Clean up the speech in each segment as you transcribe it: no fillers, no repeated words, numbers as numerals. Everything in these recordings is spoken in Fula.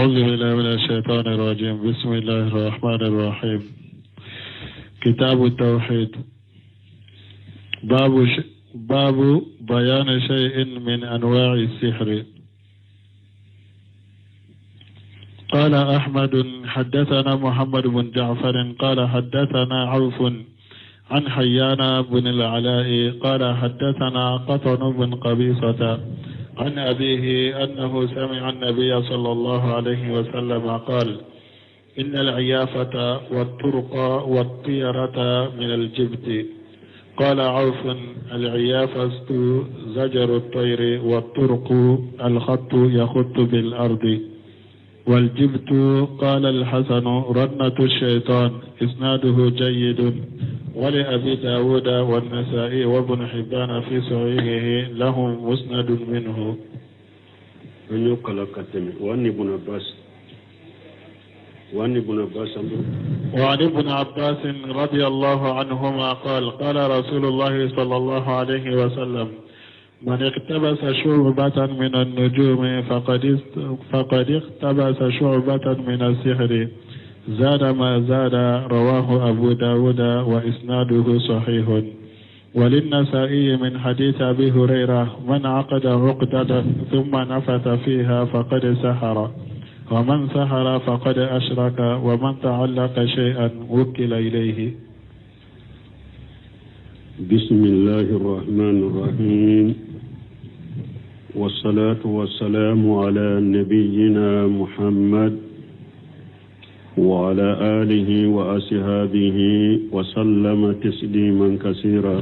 أعوذ بالله من الشيطان الرجيم. بسم الله الرحمن الرحيم. كتاب التوحيد. باب بيان شيء من أنواع السحر. قال أحمد حدثنا محمد بن جعفر قال حدثنا عوف عن حيان بن العلاء قال حدثنا قطن بن قبيصة عن أبيه أنه سمع النبي صلى الله عليه وسلم قال إن العيافة والطرق والطيرة من الجبت. قال عوف العيافة زجر الطير والطرق الخط يخط بالأرض والجبت قال الحسن رنة الشيطان إسناده جيد ولأبي داود والنسائي وابن حبان في صحيحه لهم مسند منه. وعن ابن عباس رضي الله عنهما قال قال رسول الله صلى الله عليه وسلم من اقتبس شعبة من النجوم فقد اقتبس شعبة من السحر زاد ما زاد. رواه أبو داود وإسناده صحيح. وللنسائي من حديث أبي هريرة من عقد عقدة ثم نفث فيها فقد سحر ومن سحر فقد أشرك ومن تعلق شيئا وكل إليه. بسم الله الرحمن الرحيم والصلاة والسلام على نبينا محمد وعلى آله وأصحابه وسلم تسليما كثيرا.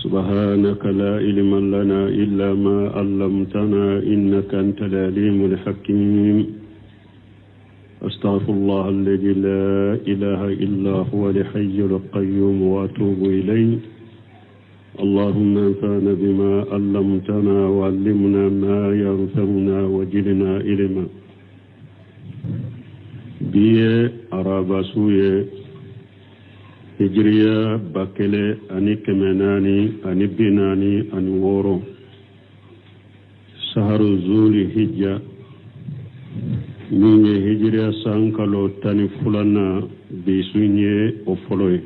سبحانك لا علم لنا إلا ما علمتنا إنك أنت العليم الحكيم. أستغفر الله الذي لا إله إلا هو الحي القيوم وأتوب إليه. اللهم انفعنا بما علمتنا وعلمنا ما ينفعنا وزدنا علما. biye araba suye hijriya bakele ani kemenani ani binani ani woro saharu zuli hijja minye hijriya sankalo tani fulana bisunye o foloye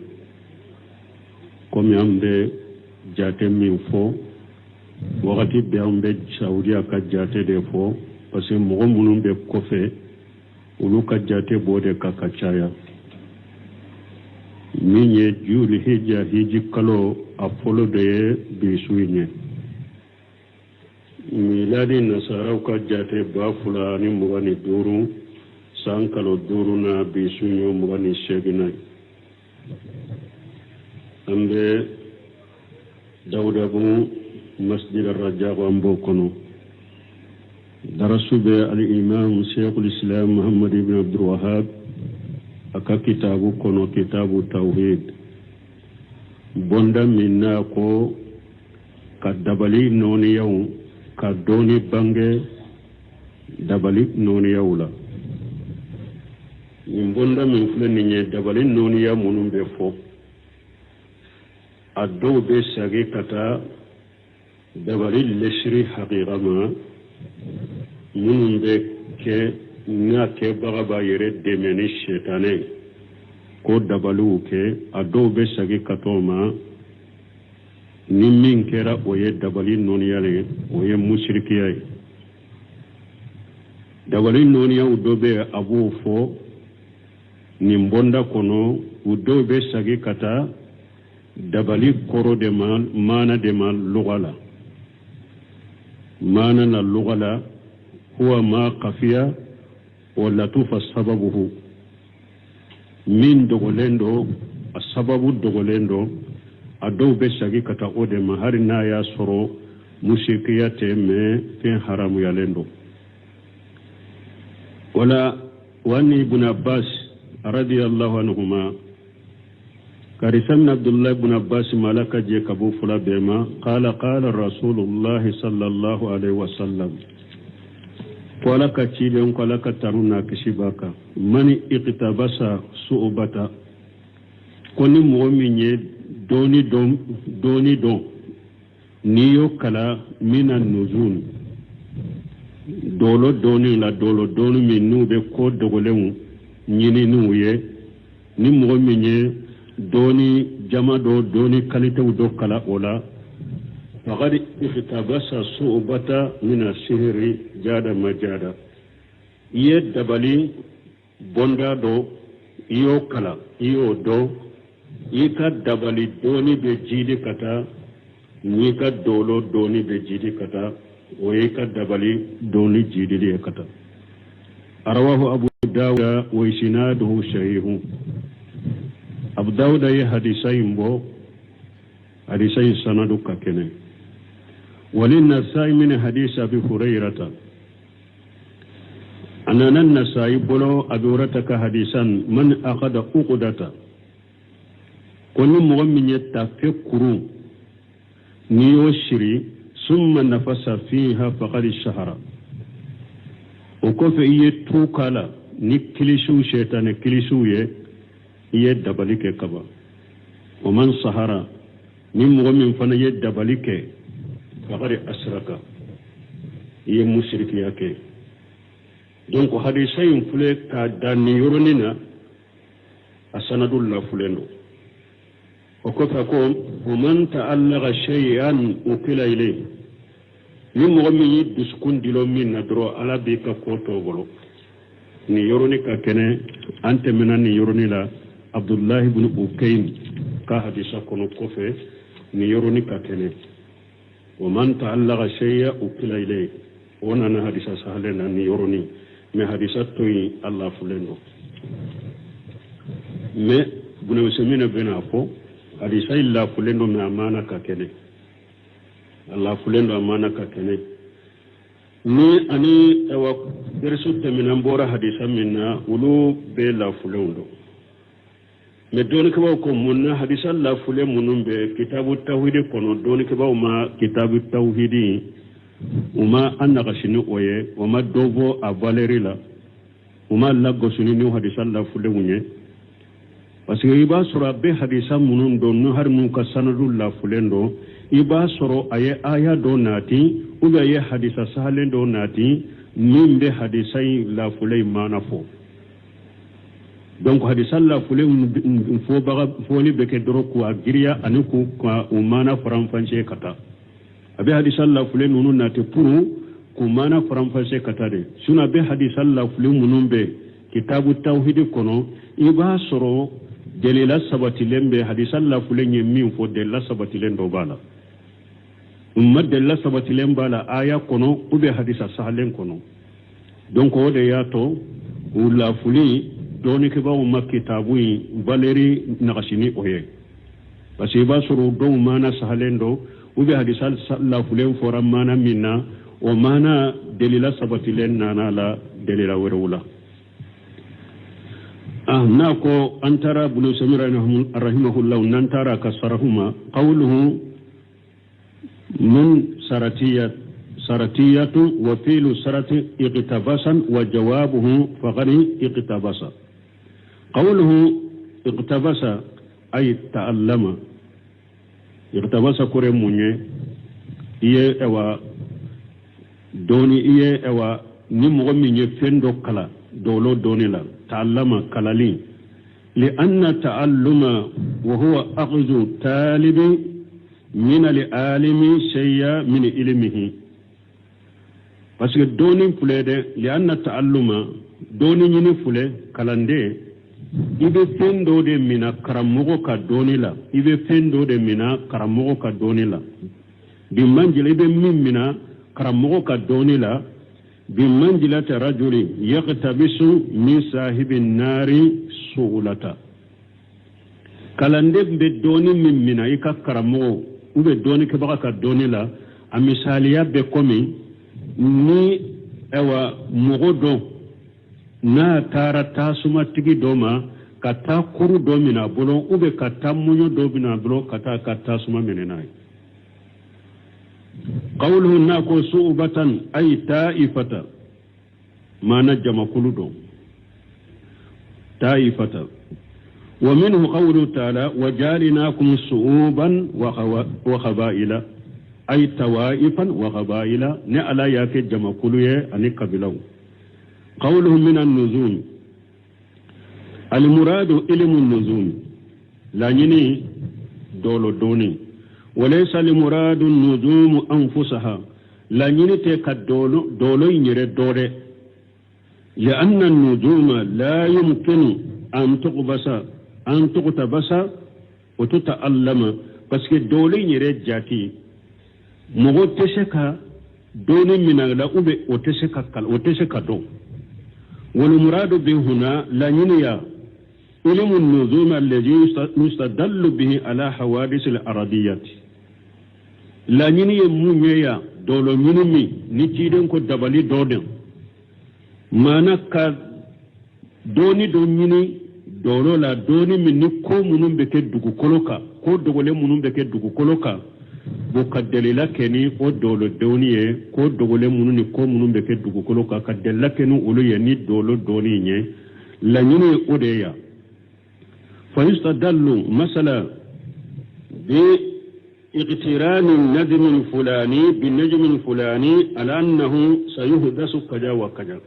komi ambe jate min fo wakati be ambe saudiya ka jate de fo parce que mogo munun be kofe ulu ka jate bode ka kacaya min ye juli hijja hiji kalo a folo de ye bisuye miladi nasaraw ka jate ba fula ni mugani duru san kalo duru na bisuye mugani segina ambe dawda bu masjid ar-rajab ambo kono درسوا الإمام شيخ الإسلام محمد بن عبد الوهاب أكا كتابه كونو كتاب التوحيد بوندا منا كو كدبالي نوني يوم كدوني بانجي دبالي نوني يولا بوندا من فلنيني دبالي نوني يوم منون بفو أدو بساقي كتا دبالي لشري حقيقة ما munun bɛ kɛ n'a kɛbaga b'a yɛrɛ dɛmɛ ni sɛtanɛ ko dabaliw kɛ a dɔw bɛ sagi ka t'o ma ni min kɛra o ye dabali nɔniya ye o ye musirikiya ye dabali nɔniyaw dɔ bɛ a b'o fɔ nin bɔnda kɔnɔ u dɔw bɛ sagi ka taa dabali kɔrɔ de ma maana de ma lugha la maana na lugha la هو ما قفيا ولطف سببه من دغولندو السبب دغولندو ادو بشاغي كتا اودي مهارنا يا سورو مشركيات مي في حرام يالندو ولا واني ابن عباس رضي الله عنهما كارثنا عبد الله بن عباس مالك جي كبو فلا بما قال قال رسول الله صلى الله عليه وسلم wala ka ciben wala ka taruna kishibaka mani iqtabasa su'bata koni mu'min ye doni don niyo kala minan nuzun dolo doni min nu be ko dogolewu nyini nu ye ni mo minye doni jama do doni kalite do kala ola faqad ihtabasa su'bata min as-sihri jada majada ye dabali bonda do iyo kala iyo do ika dabali doni be jidi kata ni ka dolo doni be jidi kata o ika dabali doni jidi de kata arawahu abu dawud wa isnaduhu sahih abu dawud ya hadisai sanadu kakene walin nasai min hadis abi hurairah anana nasai bolo abi hurairah ka hadisan man akhada uqdata koni mu'min yatafakuru niyo shiri summa nafasa fiha faqad shahara o ko fe iye tukala ni kilishu shaytan kilishu ye iye dabalike kaba o man sahara ni mu'min fana ye dabalike faqad asraka iye mushriki yake donc hadisay fule ka dani yoronina asanadullah fulendo وكفكم ومن تعلق شيئا وكلا إليه لمغمي دسكون دلو من ندرو على بيك كوتو بلو نيوروني كاكني أنت من نيوروني لا عبد الله بن أوكين كهديسا كونو كوفي نيوروني كاكني ومن تعلق شيئا وكلا إليه وانا نهديسا سهلنا نيوروني ما هديسا توي الله فلنو ما بنو سمينا بنا فو hadisa illa fulendo me amana ka kene Allah fulendo amana ka kene ni ani ewa dersu temina mbora hadisa minna ulu be la fulendo me doni ke ko munna hadisa la fule munum be kitabu tawhid kono doni ke ma kitabu tawhidi uma annaka shinu oye uma dovo a valerila uma la gosuni ni hadisa la fule munye parce que iba sura be hadisa munun do no har mun ka sanadul la fulendo iba soro aye aya do nati uga ye hadisa sahalen do nati min be hadisa la fulay manafo donc hadisa la fulay fo baga fo ni be ke doro ko agiriya aniku ko umana faram fanche kata abe hadisa la fulay nunu nati puru ko mana faram fanche kata de suna be hadisa la fulay munun be kitabu tawhid kono iba soro delila sabatilen be hadisan la fulenye min fo delila sabatilen do bala umma delila sabatilen bala aya kono ube hadisa sahalen kono donc o de yato ula fuli doni ke ba umma kitabu valeri nakashini oye parce que ba suru do mana sahalen do ube hadisa la fulen fora mana minna o mana delila sabatilen nana la delila werula ناكو أنترى بن سمير رحمه الله ننترى كسرهما قوله من سرتية وفيل سرت اقتباسا وجوابه فغني اقتباسا قوله اقتبس أي تعلم اقتبس كرموني إيه إوا دوني إيه إوا نمغمي فندو كلا دولو دوني لا تعلم كلالين لأن تعلم وهو أخذ طالب من العالم شيء من علمه parce que doni fulede لأن تعلم doni ñini fule kalande ibe fendo de mina karamogo ka doni la ibe fendo de mina karamogo ka doni la bi manjila ibe min mina karamogo ka doni la بمنزلة رجل يقتبس من صاحب النار سؤلة كلاندب بدوني من منا يكا كرمو وبدوني كبغا كدوني لا أمثاليا بكومي ني اوا مغدو نا تارا تاسما تيجي دوما كتا كورو دومينا بولو وبه كتا مونيو دومينا بولو كتا تاسما منناي قوله ناكو صعوبة أي تائفة ما نجم كل تائفة ومنه قوله تعالى وجعلناكم شعوبا وقبائل أي توائفا وقبائل نألا ياكي جمع كلية أني قبلو قولهم من النزوم المراد علم النزوم لا يني دولو دوني وليس المراد النجوم أنفسها لا يني تيكا دولو ينير دوري لأن النجوم لا يمكن أن تقتبس وتتألم بس دولو ينير جاتي مغو تشكا دوني من لا أبي وتشكا دو والمراد به هنا لا ينيا علم النجوم الذي يستدل به على حوادث الأرضيات لا ينيا مونيا دولو ينمي نتيدن كو دبالي دودن مانا كا دوني دوني دولو لا دوني من نكو منون بكي دوكو كولوكا كو دوغولي منون بكي دوكو كولوكا بوكا دليلا كني او دولو دوني كو دوغولي منون كو منون بكي دوكو كولوكا كدللا كنو اولو يني دولو دوني لا يني اوديا فيستدل مثلا باقتران النجم الفلاني بالنجم الفلاني على أنه سيحدث كذا وكذا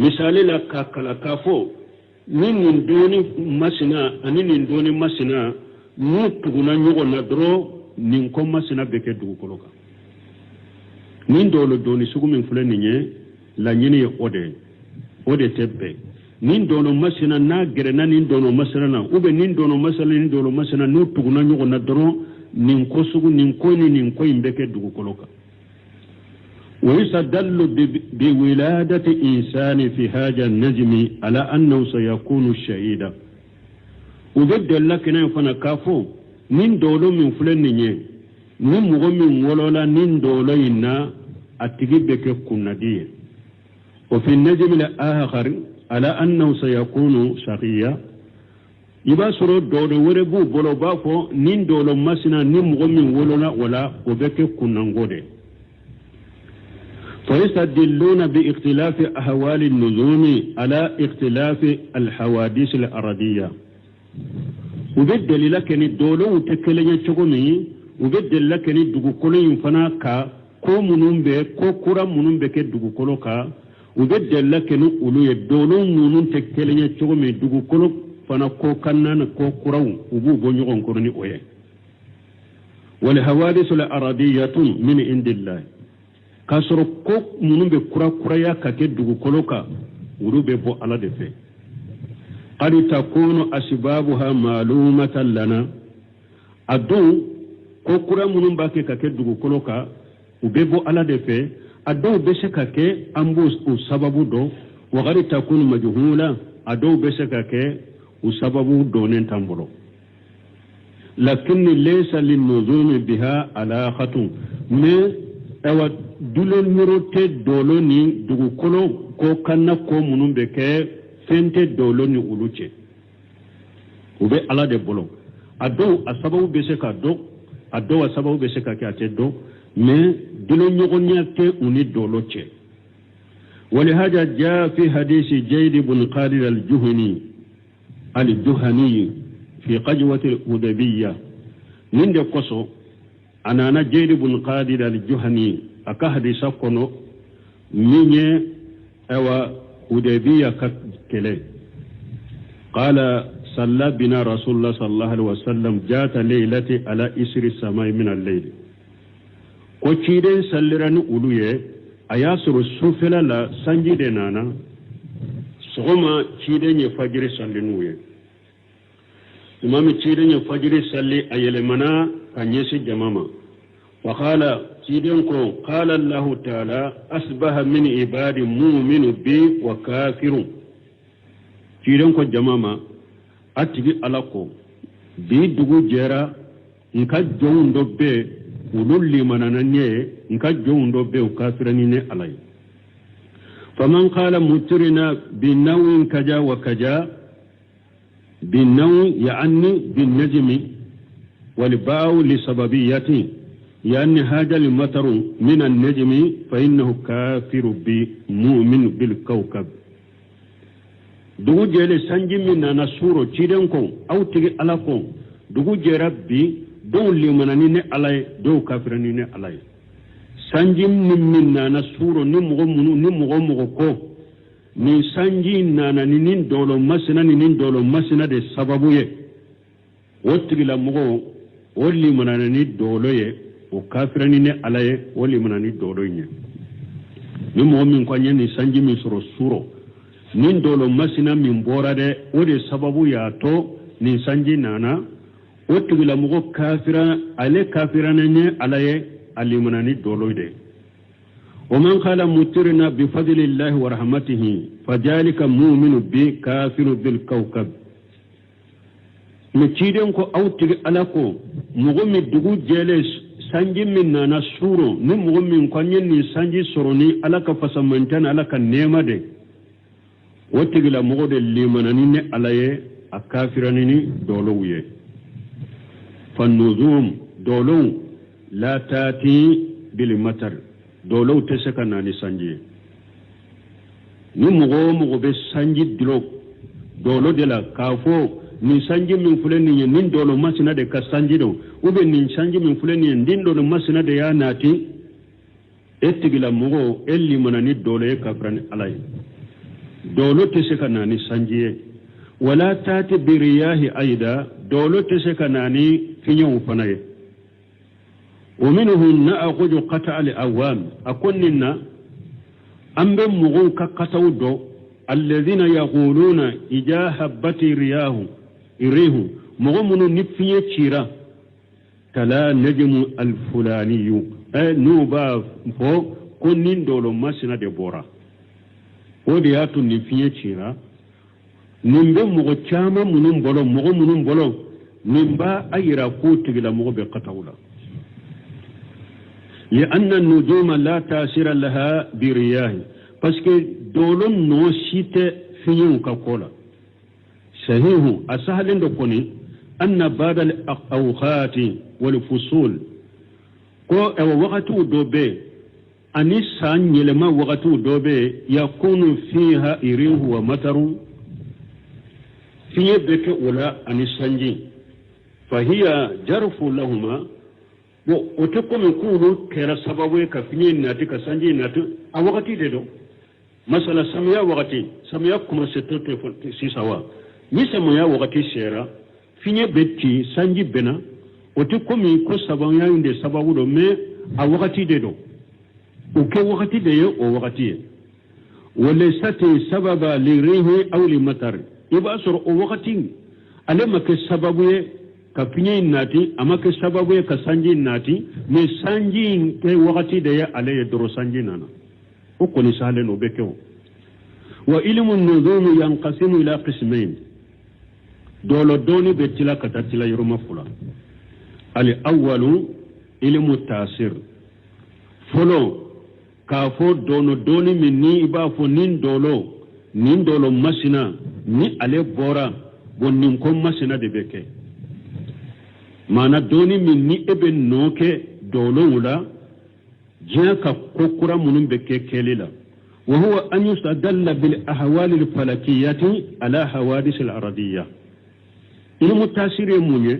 مثال لك كافو من دون مسنا أني من دون مسنا نتغنى نغنى درو ننكم مسنا بكدو كلوكا من دولو سوق من فلاني لا يني أودي تبه nin dono masina na gerena nin dono masina na ube nin dono masina no tuguna nyugo na doro nin ko sugu nin ko imbeke dugu koloka wa yusadallu bi wiladati insani fi haja najmi ala annahu sayakunu shahida ube dalla kina fana kafo nin dolo min fulen nye nin mugo min wolola nin dolo inna atigi beke kunnadiye wa fi najmi al-akhar على أنه سيكون شقيا يبا سرو دولو وربو بولو بافو نين دولو مسنا نين مغمين ولونا ولا وبك كننغودي فيستدلون باختلاف أحوال النجوم على اختلاف الحوادث الأرضية وبدل لكن الدولو تكلين تشغمي وبدل لكن الدقو كلين فناكا كو منون بي كو كورا منون بك الدقو كلوكا وبدل لكن أولو يدولون نون تكتلين يتشغمي دوغو كولو فانا كو كنان كو كراو وبو بنيغون كورني اويه والحوادث الأرضية من عند الله كسر كو منون بكرا كرايا كاكي دوغو كولوكا ولو بيبو على دفع قد تكون أسبابها معلومة لنا أدو كو كرا منون باكي كاكي دوغو كولوكا وبيبو على دفع أدو بسكك أمبوس وسبب دو وغير تكون مجهولة أدو بسكك وسبب دونين تنبرو لكن ليس للنظام بها علاقة ما أو دولون مروتة دولوني دو كلو كو كنا كو منون بك فنت دولوني أولوچه وبي على دبولو أدو أسبب بسكك أدو أسبب بسكك أتدو mais dilo ñogonyate uni doloche ولهذا جاء في حديث جيد بن خالد الجهني في قجوة الهدبية من دي قصو أنا جيد بن خالد الجهني أكا حديث كونو ميني أو هدبية كتلي قال صلى بنا رسول الله صلى الله عليه وسلم جاءت ليلة على إسر السماء من الليل ko ciiden sallirani ulu ye a y'a sɔrɔ sufɛla la sanji de nana sɔgɔma ciiden ye fajiri salli n'u ye imami ciiden ye fajiri salli a yɛlɛmana ka ɲɛsi jama ma wa qala ciiden ko qala allahu taala asbaha min ibadi muminu bi wa kafiru ciiden ko jama ma a tigi ala ko bi dugu jɛra nka jɔnw dɔ bɛɛ ululli manananye nka jondo be kafirani ne alay faman qala mutirina binawin kaja wa kaja binaw yani binnajmi wal ba'u li sababiyati yani hada al mataru min an najmi fa innahu kafiru bi mu'min bil kawkab dugu jele sanji min na suro ciden ko aw tigi ala ko dugu je rabbi don limanani ne alay do kafirani ne alay sanji min nana suro ni mugo ko ni sanji nana ni nin dolo masina de sababu ye wotigila mugo o limanani ni dolo ye o kafirani ne alay o limanani dolo ye ni mugo min ko ni sanji min suro nin dolo masina min bora de o de sababu ya to ni sanji nana o tigila mugo kafira ale kafirana ne alaye alimanani dolo de ومن قال مترنا بفضل الله ورحمته فذلك مؤمن به كافر بالكوكب متيدن كو او تيغ الاكو مغمي دغو جيلس سانجي من نانا سورو ني مغمي كونين ني سانجي سوروني الاكا فسمنتن الاكا نيما دي وتيغلا مغود ليمناني ني الاي اكافراني دولويه فالنجوم دولو لا تاتي بالمطر دولو تسكن ناني سانجي ni mugo be sanji dilo dolo de la kafo ni sanji min fulani nin dolo masina de ka sanji do ube ni sanji min fulani din dolo masina de ya nati ettigila mugo elli manani dolo e kafran alay dolo teseka nani sanji wala tati bi riyahi aida dolo teseka nani kinyo fanaye ومنه نأخذ قطع الأوام أكوننا أمبن مغو كقطو دو الذين يقولون إجا هبت رياه إريه مغو منو نفيه تشيرا تلا نجم الفلاني نوبا فو كونين دولو مسنا دي بورا ودياتو نفيه تشيرا نمبن مغو تشاما منو مغو منو بولو نمبا أيرا كوتك مغو بقطولا لأن النجوم لا تأثير لها برياه باسكو دولون نو شيت فيون كاكولا صحيح أسهل دكوني أن بعد الأوقات والفصول كو وقتو دوبي أني سان يلما وقتو دوبي يكون فيها إريه ومطر في بك ولا أني سانجي فهي جرف لهما bo o te ko kulu kera sababu ka finye nati ka sanji nati a wakati de do masala samya wakati samya kuma setote si sawa ni samya wakati shera finye betti sanji bena o te ko ko sababu ya inde sababu do me a wakati de do o ke wakati de yo o wakati wala sati sababa li rihi aw li matar iba sur o wakati alema ke sababu ye ka pinye nati ama ke sababu ka sanji nati me sanji ke wakati de ya ale doro sanji nana o ko ni sale no bekewo wa ilmu an-nuzum yanqasimu ila qismayn dolo doni betila katatila yuruma fula al awwalu ilmu tasir folo ka fo dono doni min ni iba fo nin dolo masina ni ale bora bonnin ko masina de beke mana doni min ni ebe noke dolo wula jaka kokura munun beke kelila wa huwa an yustadalla bil ahwal al falakiyati ala hawadith al aradiyya ilmu tasiri munye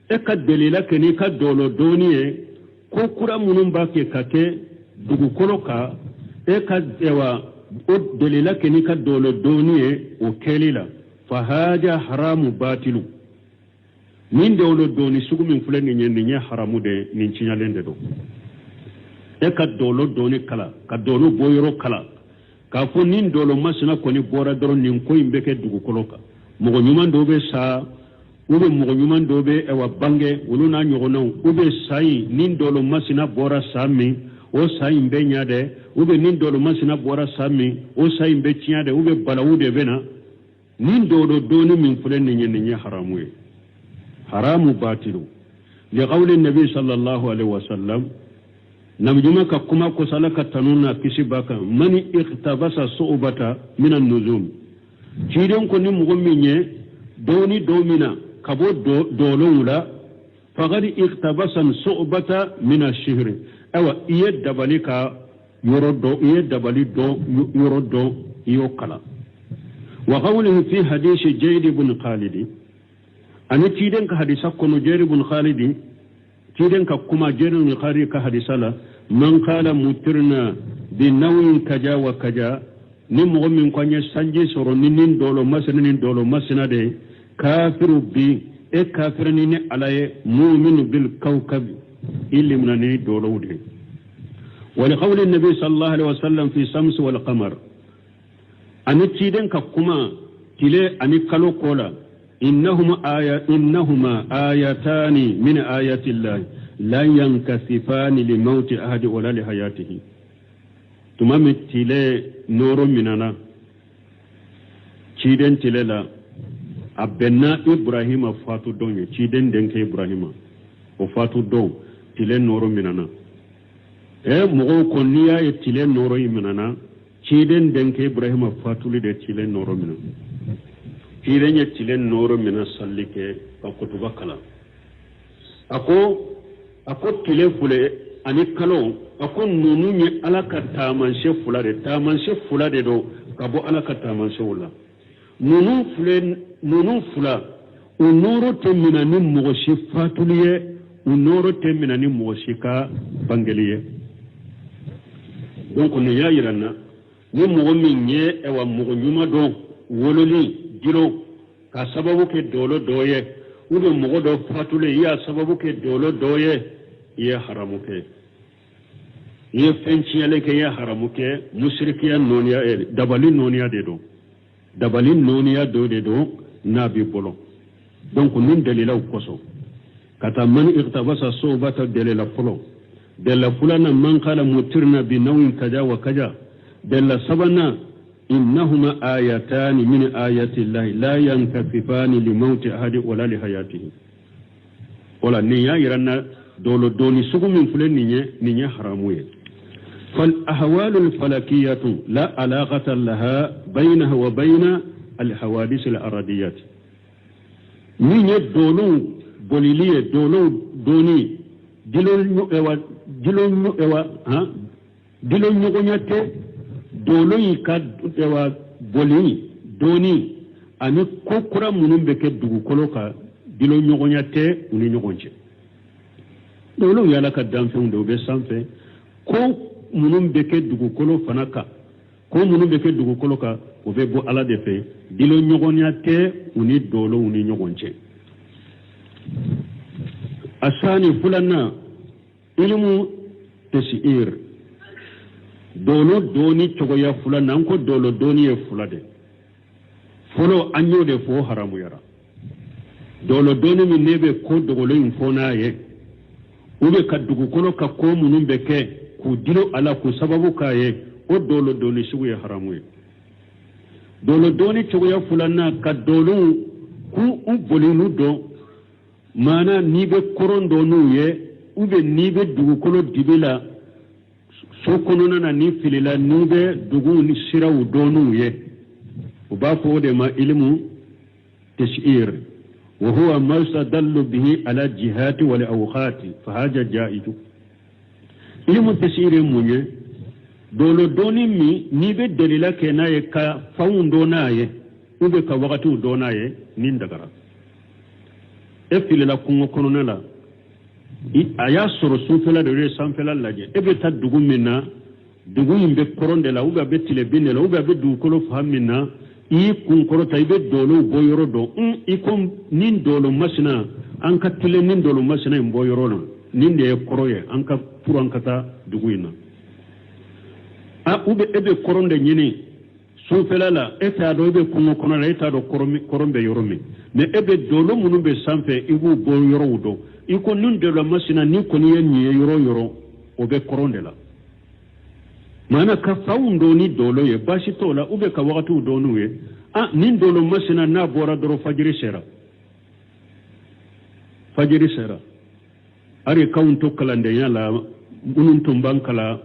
e ka delila keni ka dolo doniye kokura munun bake kake dugu koloka e ka dewa o delila keni ka dolo doniye o kelila fa haja haramu batilu min dolo doni sugu min fulani nya haramu de nin cinyalende do e ka dolo doni kala ka dolo boyoro kala ka fo nin dolo masina ko ni bora doro nin ko imbeke dugu koloka mogo nyuman do be sa ube mogo nyuman do be e wa bange uluna nyogono ube sai nin dolo masina bora sami o sai imbe nyade ube nin dolo masina bora sami o sai imbe cinyade ube balawude bena nin dolo doni min fulani nya haramu e حرام باطل لقول النبي صلى الله عليه وسلم نمجمك كما كسلك تنونا كسبك من اقتبس صعوبة من النزوم جيدون كوني مغميني دوني دومنا كبو دولولا فقد اقتبس صعوبة من الشهر او ايد دباليك يردو يوكلا وقوله في حديث جيد بن خالد ani tiden ka hadisa kono jeri bun khalidi tiden ka kuma jeri bun khalidi ka hadisa la man qala mutirna bi nawin kaja wa kaja ni mo min ko nya sanje soro nin dolo masina de kafiru bi e kafirani ne alaye mu'minu bil kawkab illimna ni dolo de ولقول النبي صلى الله عليه وسلم في شمس والقمر أني تيدن ككما تلي أني كلو كولا إنهما آيتان من آيات الله لا ينكسفان لموت أحد ولا لحياته تمام تلي نور مننا تيدن تلي لا أبنا إبراهيم فاتو دوني تيدن دنك إبراهيم وفاتو دون تلي نور مننا mogo konniya ye tile noro yiminana ciden denke ibrahima fatuli de tile noro mina ciden ye tile noro mina salli ke ka kutuba kala ako tile fule ani kalo ako nunu ye ala ka taamanshe fula de do ka bo ala ka taamanshe wula nunu fula o noro te mina ni mogo si fatuli ye o noro te mina ni mogo si ka bangeli ye donc ne ya yirana ni mogo min ye ewa mogo nyuma do wololi dilo ka sababu ke dolo doye ube mogo do fatule ya sababu ke dolo doye ye haramu ke ye fenciyale ke ye haramu ke mushrikiya noniya dabali noniya do de do nabi bolo donc nin dalila koso kata man irtabasa sobata dalila polo della fulana man qala mutirna bi nawin kaja wa kaja della sabana innahuma ayatan min ayati llahi la yankafifani li mauti ahadi wala li hayatihi wala ni ya irana dolo doni sugu min fulen ninya haramuye fal ahwal al falakiyatu la alaqata laha bainaha wa baina al hawadith al aradiyat ninya dolo boliliye dolo doni dilo nyogonyate dolo yi ka ewa boli doni ani kokura munun beke dugu kolo ka dilo nyogonyate uni nyogonche dolo yala ka danfe ndo be sanfe ko munun beke dugu kolo fanaka ko munun beke dugu kolo ka o be bo ala de fe dilo nyogonyate uni dolo uni nyogonche asani fulana ilmu tashir dolo doni chogoya fulana anko dolo doni e fulade folo anyo de fo haramu yara dolo doni mi nebe ko dogolo infona ye ube kadugu kono ka ko munun beke ku dilo ala ku sababu ka ye o dolo doni sugu ya haramu ye dolo doni chogoya fulana ka dolo ku ubolinu do mana nibe korondo nuye ube nibe dugukolo dibila sokono na ni filila nibe dugu ni sirawu donuye ubako de ma ilmu tashir wa huwa ma sadallu bihi ala jihati wal awqati fa haja jaidu ilmu tashir munye dolo doni mi nibe dalila kenaye ka fawundo naye ube ka wakati donaye nin dagara efilila kungo kono la aya soro sunfela de re sanfela laje ebe ta dugu minna dugu imbe koronde la uga be tile binne la uga be dugu kolo fahamina I kun korota ibe dolo boyoro do ikom nin dolo masina anka tile nin dolo masina boyoro no nin de koroye anka puru ankata duguina a ube ebe koronde nyini sunfela la eta do ebe kungo kono la eta do korombe yoromi ne ebe dolo munu be sanfe ibu boyoro do iko nun de la masina ni ko ni yenye yoro obe koronde la mana ka fawundo ni dolo ye bashi tola ube ka wakati donu ye nin dolo masina na bora doro fajiri sera ari kaunto kalande yala bunun tumban kala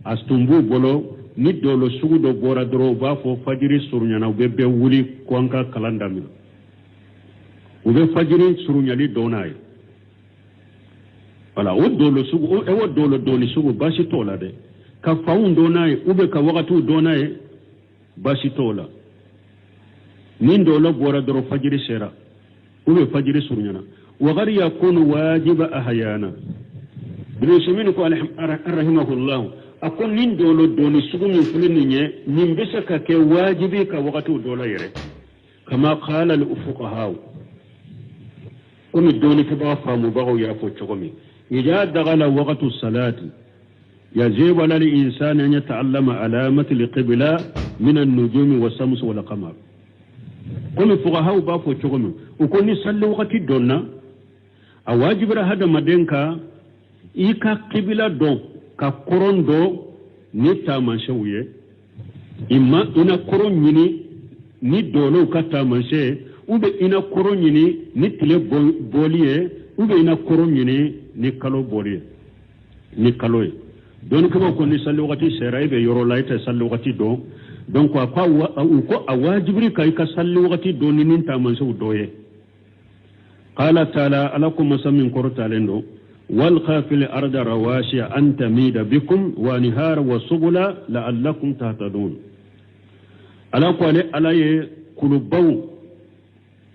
astumbu bolo ni dolo sugu do bora doro ba fo fajiri surunyana ube be wuli kwanka kalanda mi ube fajiri surunyali donaye wala o dolo sugu o dolo doni sugu bashi tola de ka fawundo naye ube ka wakati donaye bashi tola nin dolo bora doro fajiri sera ube fajiri surnyana wa qad yakunu wajiba ahyana ibn Usaymin ko rahimahullah akon nin dolo doni sugumi fulini nye nin bisa ka ke wajibi ka wakati dola yere kama qala al fuqaha kumi doni ke ba famu bago ya fo chogomi ija dagala waqtu salati يجب على الإنسان أن يتعلم علامة القبلة من النجوم والشمس والقمر كل فقهاء بافو تشغم وكل يصلي وقت دونا أواجب هذا مدينكا إيكا قبلة دو كقرون دو نتا منشوية إما إنا قرون يني ni dolo kata manche ube ina koro nyini ni tile bolie ube ina koro nyini ni kalo bolie ni kaloye don kama ko ni salli wakati serai be yoro laita salli wakati do donc ko awajibri kai ka salli wakati do ni ninta manche doye qala ta'ala alakum masamin korta lendo wal khafil arda rawashi an tamida bikum wa nihar wa subula la'allakum tahtadun ala ko ale alaye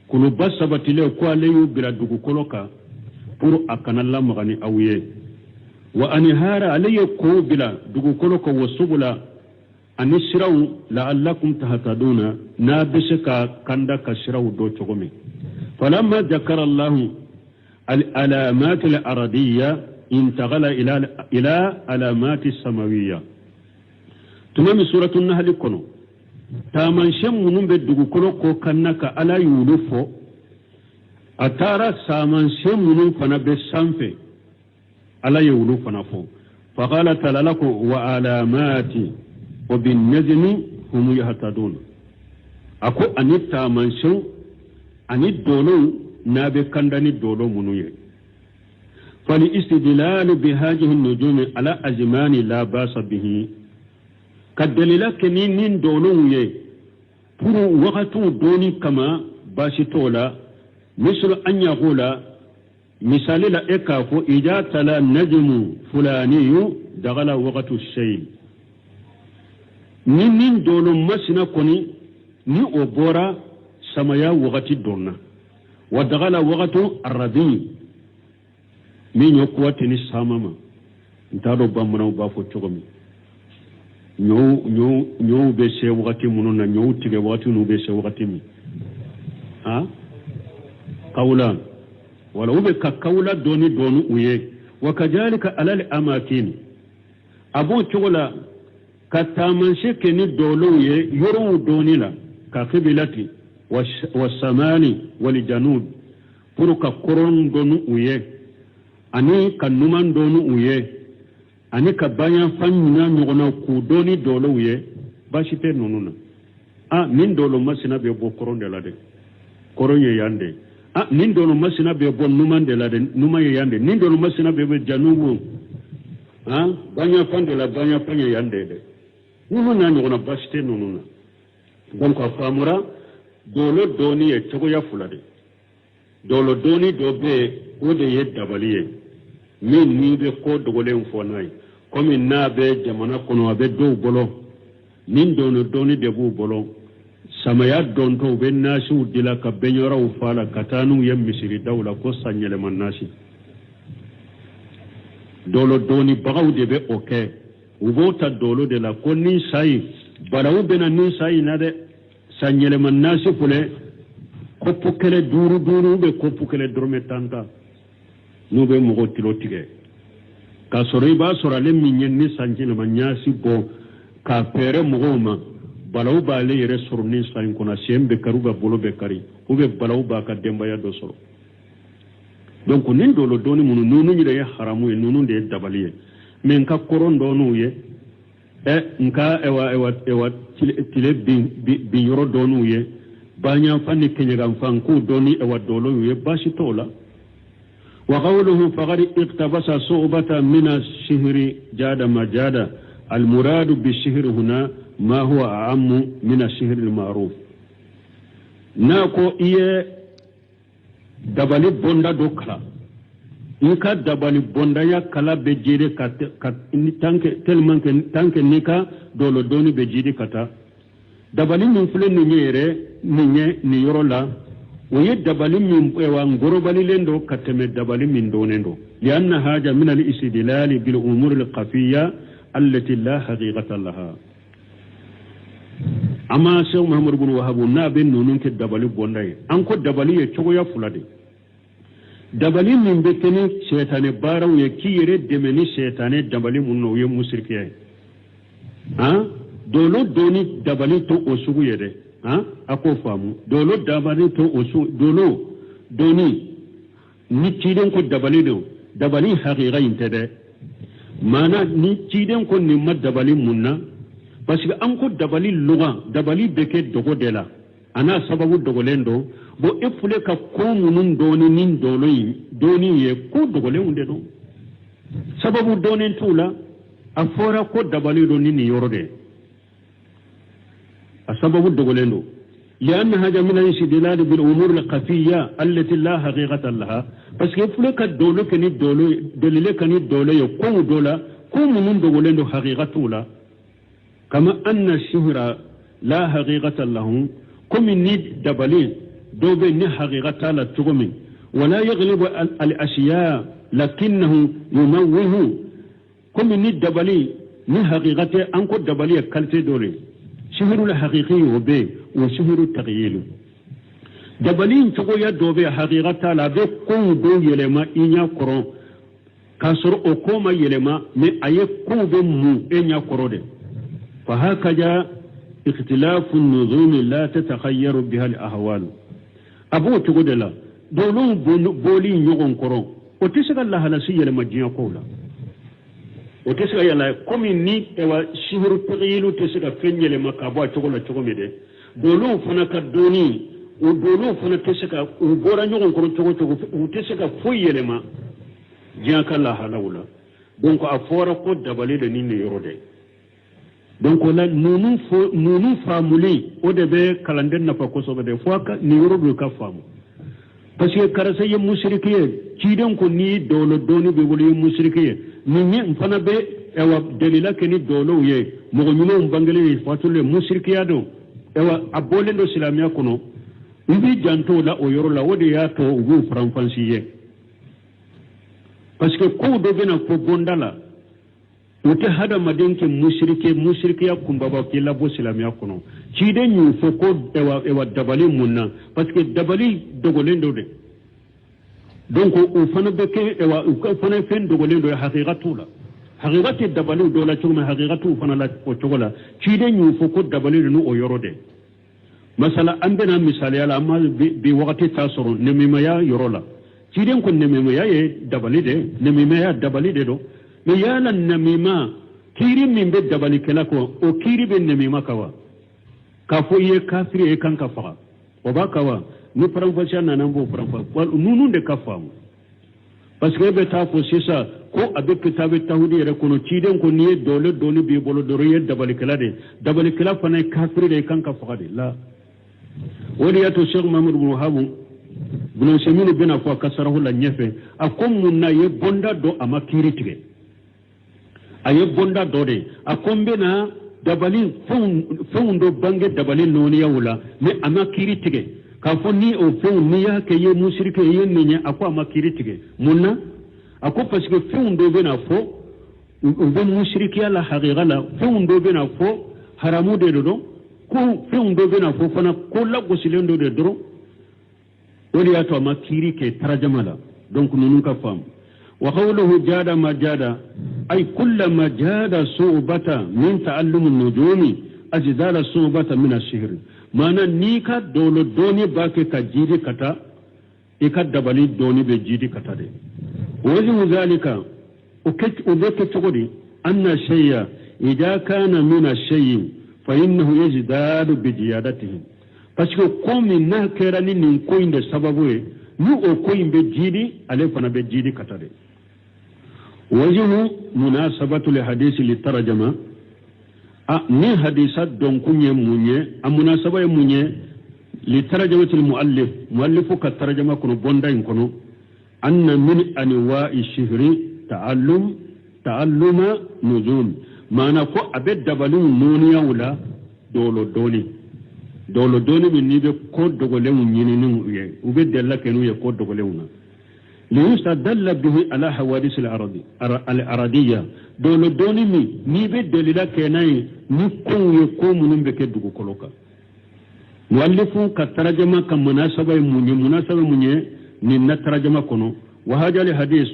kuluba sabatile ko ale yu bira dugu koloka pour akanalla magani awye wa anhara alaye ko bila dugu koloka wasubula anisraw la'allakum tahtaduna na bisaka kanda kasraw do chogomi falamma zakara allah al alamat al aradiyya intaghala ila alamat as samawiyya tumami suratul nahl kono taman shemmunum be dugu kolo ko kannaka ala yulufo atara saman shemmunum fana be sanfe ala yulu fana fo faqala talalako wa alamati wa bin najmi hum yahtadun ako anita man shem ani dolo nabe kandani dolo munuye fali istidlal bi hadhihi an-nujum ala ajmani la basa bihi kadalila kenin dolo ye pour waqtu doni kama bashitola mislu an yaqula misali la ekafo ija tala najmu fulaniyu dagala waqtu shay nin dolo masina koni ni obora samaya waqti donna wa dagala waqtu arabi min yokwati ni samama ntado bamuna bafo chogomi ñoo be se wakati munu na ñoo tige wakati nu be se wakati mi ha qawlan wala ube ka qawla doni donu uye wakadhalika alal amakin abo chogola katamanse keni dolo ye yoro doni la ka qibilati wasamani wal janud pour ka koron donu uye ani kanuman donu uye ani ka banya fanyina nyogona ku doni dolo ye bashite nonuna min dolo masina be bo koron de la de koronye yande nin dolo masina be bo numan de la de numa ye yande nin dolo masina be janubu banya fande la banya fanya yande de nunu na nyogona bashite nonuna donc afamura dolo doni ye togo ya fulade dolo doni do be ode ye dabaliye min ni be ko dogolen fonay comme na be jamana kono be do bolo nin dono doni de bu bolo samaya don to be nasu dila ka benyora u fala katanu yem misiri dawla ko sanyele man nasi dolo doni bagaw de be okay ubota dolo de la konni sai balaw be na ni sai na de sanyele man nasi pule ko pukele duru be ko pukele dorme tanta nube mogo tilo tige ka soro iba soro le minyen ni sanjina manyasi bo ka pere mogo ma balaw ba le yere soro ni sain kona sembe karuga bolo be kari ube balaw ba ka demba ya do soro donc nin dolo doni munu nunu ni de haramu e nunu de dabaliye men ka koron do nu ye nka ewa tile bi yoro do nu ye banya fanni kenyagam fanku doni ewa dolo ye bashi tola وقوله فقد اقتبس صعوبة من الشهر جاد ما جاد المراد بالشهر هنا ما هو أعم من الشهر المعروف ناكو إيه دبالي بوندا دوكلا إنكا دبالي بوندا يا كلا بجيري تانك نيكا دولو دوني بجيري كتا دبالي نفلي نيري نيورو لا وهي دبل من وانغرب لندو كتم دبل من دونندو لأن هذا من الاستدلال بالأمور الخفية التي لا حقيقة لها أما سو محمد بن وهب نابن نونك دبل بونداي أنكو دبل يتشويا فلادي دبل من بكني شيطان بارو يكير دمني شيطان دبل من نوي مسركيه ها دولو دوني دبل تو أسوغو يده ako famu dolo dabali to osu dolo doni ni ciden ko dabali do dabali haqiqa intede mana ni ciden ko ni mad dabali munna parce que an ko dabali lugha dabali beke dogo dela ana sababu dogo lendo bo efule ka ko munun doni nin dolo yi doni ye ko dogo le unde do sababu donen tula afora ko dabali do ni yorode السبب الدغولينو لأن هذا من الاستدلال بالأمور الخفية التي لا حقيقة لها بس يفلك الدولة كني الدولة دليل كني الدولة يقوم دولة قوم من دغولينو حقيقة لا كما أن الشهر لا حقيقة له كم نيد دبلين دوبي ني حقيقة لا تغمي ولا يغلب الأشياء لكنه يموه كم نيد دبلين ني حقيقة أنكو دبلين كالتي دولي شهر الحقيقي وبي وشهر التغيير دبلين تقويا دوبي حقيقة لا بكون دو يلما إنيا كرون كسر أكوما يلما من أيكون بمو إنيا كرون فهكذا اختلاف النظام لا تتخير بها الأهوال أبو تقول لا دولون بولي نيغون كرون وتسغى الله لسي يلما جيا قولا وتسغى يلا كومي ني اوا شهر التغيير تسغى فنيل ما كابوا تقول تقومي دي دولون فنا كدوني ودولون فنا تسغى وبورا نيغون كرون تقول وتسغى فويل ما جيا كالله حلولا دونك افورا كو دبالي دي ني يورودي donc la nunu famuli o de be kalanden na fa ko so be fo ka ni yoro do ka famu parce que karasa ye musrikiye ci den ko ni dolo doni be woli musrikiye ni ni fana be ewa delila ke ni dolo ye mo nyuno mbangale fatule musrikiya do ewa abole do islamia kono ubi janto la o yoro la wodi ya to ubu franfansiye parce que ko do bena ko bondala wote hada madenke mushrike ya kumbaba kila bo islamia kono cide nyu foko ewa dabali munna parce que dabali dogolendo de donc o fana beke ewa o fana fen dogolendo haqiqatu la haqiqati dabali do la chuma haqiqatu fana la ko chogola cide nyu foko dabali no o yorode masala ambena misali ala amma bi wakati tasoro nemima ya yorola cide ko nemima ya ye dabali de nemima ya dabali de do me yala namima kiri min be dabali kala ko o kiri be namima kawa ka fo ye kafiri e kan ka fa o ba kawa ni pranfasha na nambo pranfa wal nunu de ka famu parce que be ta fo sisa ko abe kitabe tawdi re kono ciden ko ni dole dole be bolo do ye dabali kala de dabali kala fa na kafiri de kan ka fa de la wali ya to Sheikh Mahmoud bin Wahab bin Semini bin afwa kasarahu la nyefe akom munna ye bonda do ama kiri tige aye bonda dode akombe na dabali foundo bange dabali noni yawla me ama kiri tige ka fonni o fon niya ke ye mushrike ye ninya akwa ama kiri tige munna ako parce que foundo bena fo be mushrike ala haqiqa la foundo bena fo haramu de do ko foundo bena fo fana ko la gosilendo de do wali ato ama kiri ke tarjama la donc nunu ka fam وقوله جاد ما جاد أي كلما جاد صعوبة من تعلم النجوم أجزال صعوبة من الشهر معنى نيكا دولو دوني باكي كجيدي كتا إكا دبالي دوني بجيدي كتا دي وجه ذلك أبكي تقولي أن الشيء إذا كان من الشيء فإنه يزداد بجيادته parce que comme na kerani nin koin de sababu nu o koin be jidi ale fana be jidi katade وجه مناسبة لحديث للترجمة ني حديثات دون كوني مونيه مناسبة مونيه لترجمة المؤلف مؤلف كترجمة كنو بوندين كنو أن من أنواع الشهر تعلم نجوم ما نفو أبد دبلون نونيا ولا دولو دولي dolo doni min ni be ko dogolewu nyininu ye ube dalla kenu ye ko dogolewuna liyustadalla bihi ala hawadis al-aradiyya dolo doni mi ni be dalila kenai ni kun ye ko munun be ke dugu koloka muallifu ka tarjama ka munasaba munye ni na tarjama kono wa hajali hadis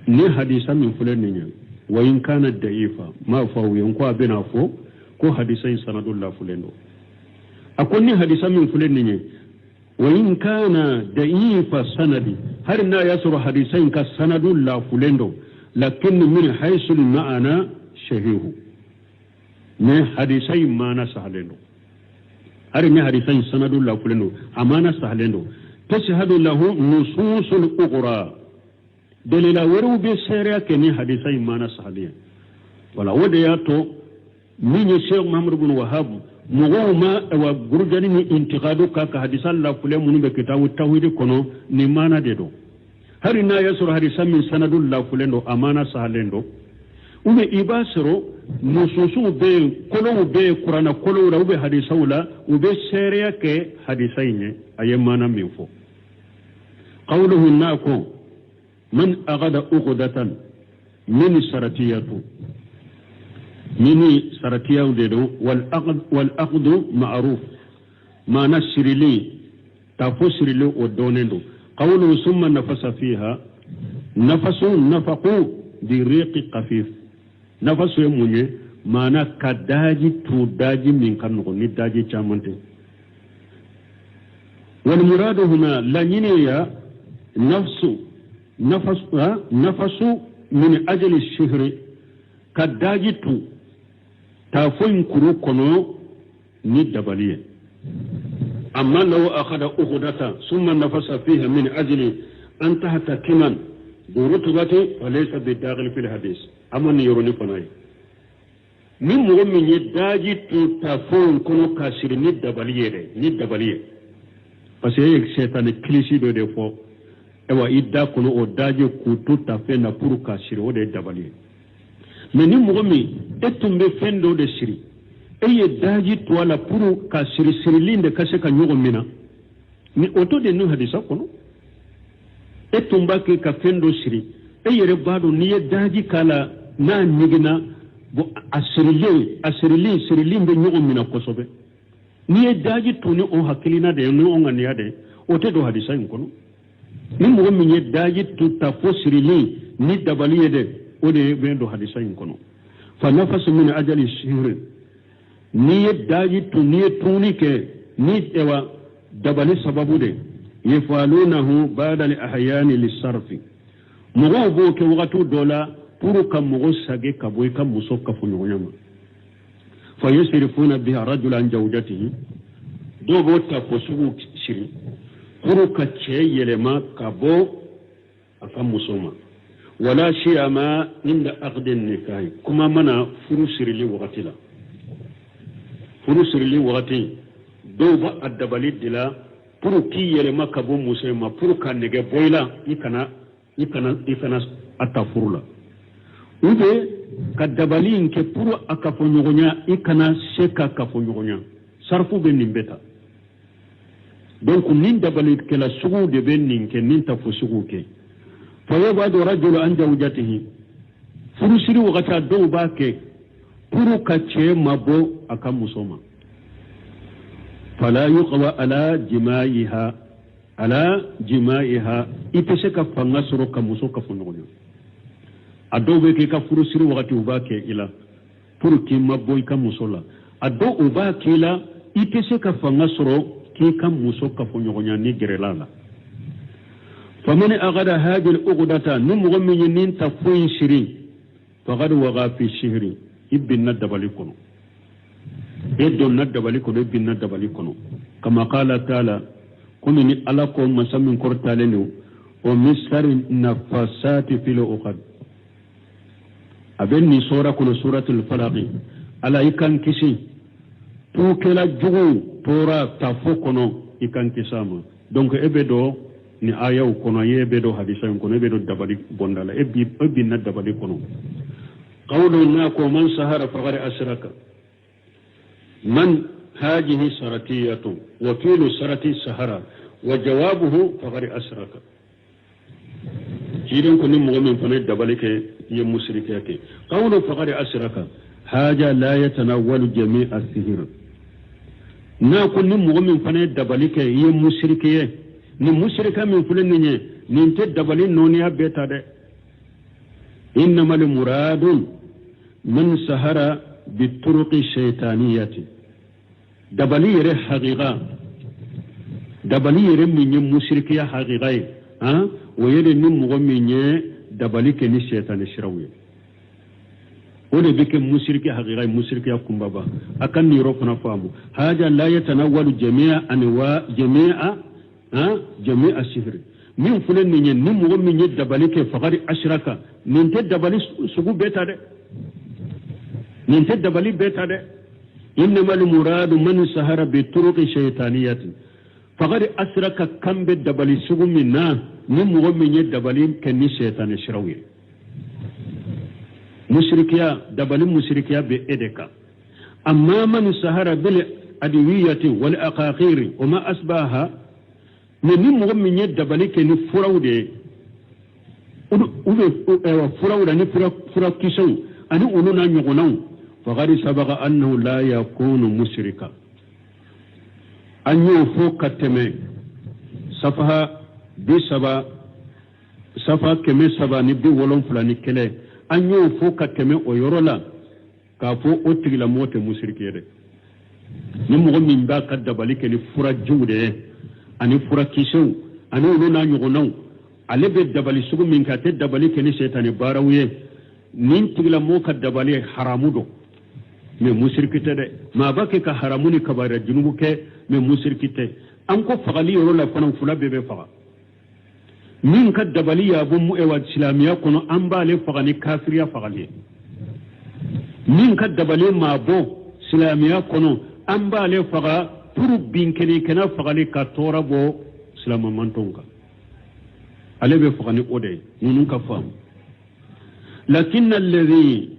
ni hadisa min fulaninya wa in kana da'ifa ma fa yanko abena fo ko hadisai sanadullah fulendo akonni hadisa min fulaninya wa in kana da'ifa sanadi har na yasru hadisai ka sanadullah fulendo lakin min haysul ma'ana shahihu ne hadisai mana sahalendo har ne hadisai sanadullah fulendo amana sahalendo tashhadu lahu nususul ukhra dalila waru be sariya ke ni hadisai mana sahaliya wala wada ya to min Sheikh Muhammad ibn Wahhab mugoma wa gurjani ni intiqadu ka hadisan la fule mun be kitabu tawhid kono ni mana de do hari na yasur hadisan min sanadul la fulendo amana sahalendo ube ibasiro nususu be kolo be qur'ana kolo ube hadisawla ube sariya ke hadisai ne ayemana min fo qawluhu nako من أغد أغدة من سرتيته من سرتيه ديدو والأغد معروف ما نسر لي تفسر لي ودونندو قوله ثم نفس فيها نفس نفقو بريق خفيف نفس يموني ما نكداجي توداجي من كنغو نداجي چامنتي والمراد هنا لا ينيا نفس من أجل الشهر كداجت تافين كرو كنو ندباليه أما لو أخذ أخدة ثم نفس فيها من أجل أن تهتكما برتبة فليس بالداخل في الحديث أما نيروني فناي من مؤمن يداجت تافين كنو كاسر ندباليه فسيك شيطان كليشي دو دفو ewa idda kono o daje ku tout à fait na pour ka siri o de dabali mais ni mo mi etumbe fendo de siri eye daji to ala pour ka siri linde ka se ka nyogo mina ni oto de no hadisa kono etumba ke ka fendo siri eye re bado ni daji kala na nyigina bo asiri linde nyogo mina kosobe ni daji to ni o hakilina de no on ngani ade oto do hadisa kono ni mo min ye daji tutta fosirili ni dabaliye de o de bendo hadisa in kono fa nafasu min ajali shihr ni ye daji tu ni tuni ke ni ewa dabali sababu de yafalunahu ba'da al ahyani lisarfi mo go ke wagatu dola pour kam mo sage ka boy kam muso ka fu nyama fa yusrifuna biha rajulan jawdatihi do go ta fosugu shiri pour ka ce yelema ka bo akan musoma wala shiyama inda aqdin nikah kuma mana furu sirli waqti do ba addabali dila pour ki yelema ka bo musoma pour ka nege boyla ikana atafurula ube ka dabali nke pour akafo nyogonya ikana seka kafo nyogonya sarfu be nimbeta donc nin dabali ke la sugu de ben nin ke nin ta fo sugu ke fa yabadu rajul an zawjatihi furusiri wakata do ba ke puru ka ce mabo akan musoma fala yuqwa ala jimaiha ipese ka fanga soro ka muso ka fononya ado be ke ka furusiri wakati uba ke ila puru ki mabo ka musola ado uba ke ila ipese ka fanga soro ki kam muso ka fo nyogonya ni gerelala faman aghada hadhihi al-uqdata numgum min tafwin shiri faqad waqa fi shihri ibn nadbali kono edon nadbali kono ibn nadbali kono kama qala ta'ala kunu ni ala ko masamin kortalenu o misari nafasati fil uqad aben ni sura kono suratul falaq ala ikan kisi to kela jugu tora tafo kono ikan kisama donc ebedo ni ayaw kono yebedo hadisa kono ebedo dabali bondala ebbi na dabali kono qawlu na ko man sahara faqad ashraka man هذه سرتية وفيل سرتي سهرة وجوابه فقد أشرك جيرين كن مؤمن فني دبلك يمشركك قول فقد أشرك هذا لا يتناول جميع السحر نا كن مؤمن فني دبلك يمشركيه ni mushrika min fulen ni nin te dabalin noniya beta de innamal muradun man sahara bituruqi shaytaniyati dabali yere haqiqa dabali yere min mushrikiya haqiqa ha wayede ni mugo min dabali ke ni shaytan shirawi wode bike mushriki haqiqa mushrikiya kumbaba akan ni ro kana famu haja la yatanawwalu jami'a anwa jami'a جميع السحر من فلان من نمو من يدبلك فقد أشرك من تدبلي سقو بيتا ده من تدبلي بيتا ده إنما المراد من سهر بطرق شيطانية فقد أشرك كم بدبلي سقو منا نمو من يدبلي كني شيطان شروي مشركيا دبلي مشركيا بإدكا أما من سهر بالأدوية والأقاقير وما أسباها mais ni mɔgɔ min ye dabali kɛ ni furaw de ye furaw la ni fura kisɛw ani olu n'a ɲɔgɔnnaw faqad sabaqa annahu la yakunu mushrika an y'o fɔ ka tɛmɛ safaha 300 ni 70 ni kɛlɛ an y'o fɔ ka tɛmɛ o yɔrɔ la k'a fɔ o tigilamɔgɔ tɛ mushriki ye dɛ ni mɔgɔ min b'a ka dabali kɛ ni furajiw de ye ani fura kisɛw ani olu n'a ɲɔgɔnnaw ale bɛ dabali sugu min kɛ a tɛ dabali kɛ ni sɛtani baaraw ye nin tigilamɔgɔ ka dabali haramu don mais musiriki tɛ dɛ maa b'a kɛ ka haramu ni kabaira junubu kɛ mais musiriki tɛ an ko fagali yɔrɔ la fana fila bɛɛ bɛ faga min ka dabali y'a bɔ silamɛya kɔnɔ an b'ale faga ni kafiriya fagali ye min ka dabali maa bɔ silamɛya kɔnɔ an b'ale faga pour binkeni kana fagali ka tora bo silama mantonga ale be fagani ode nunun ka fam lakin alladhi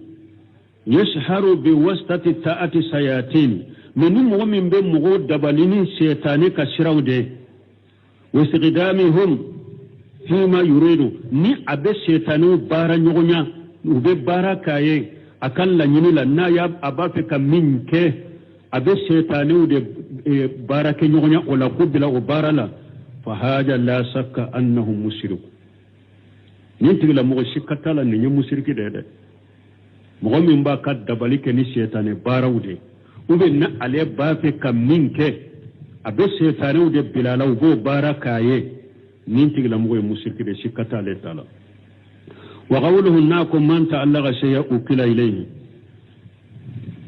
yashharu bi wastati ta'ati sayatin min mu'min be mugo dabalini shaytani ka shirawde wastiqdamihum fima yuridu ni abe shaytanu bara nyogonya ube bara kaye akalla nyini la na ya abafe ka minke abe shaytanu de بارك نغنى ولا قبل وبارلا فهذا لا شك أنه مشرك ننتقل لمغشي كتالا نيني مشرك ده مغمين با كد دباليك ني شيطان باراو دي وبن عليه بافي كمينك أبي شيطانو دي بلالا وبو باركايه ننتقل لمغي مشرك ده شكتالا تعالى وقوله ناكم من تعلق شيئا أكل إليه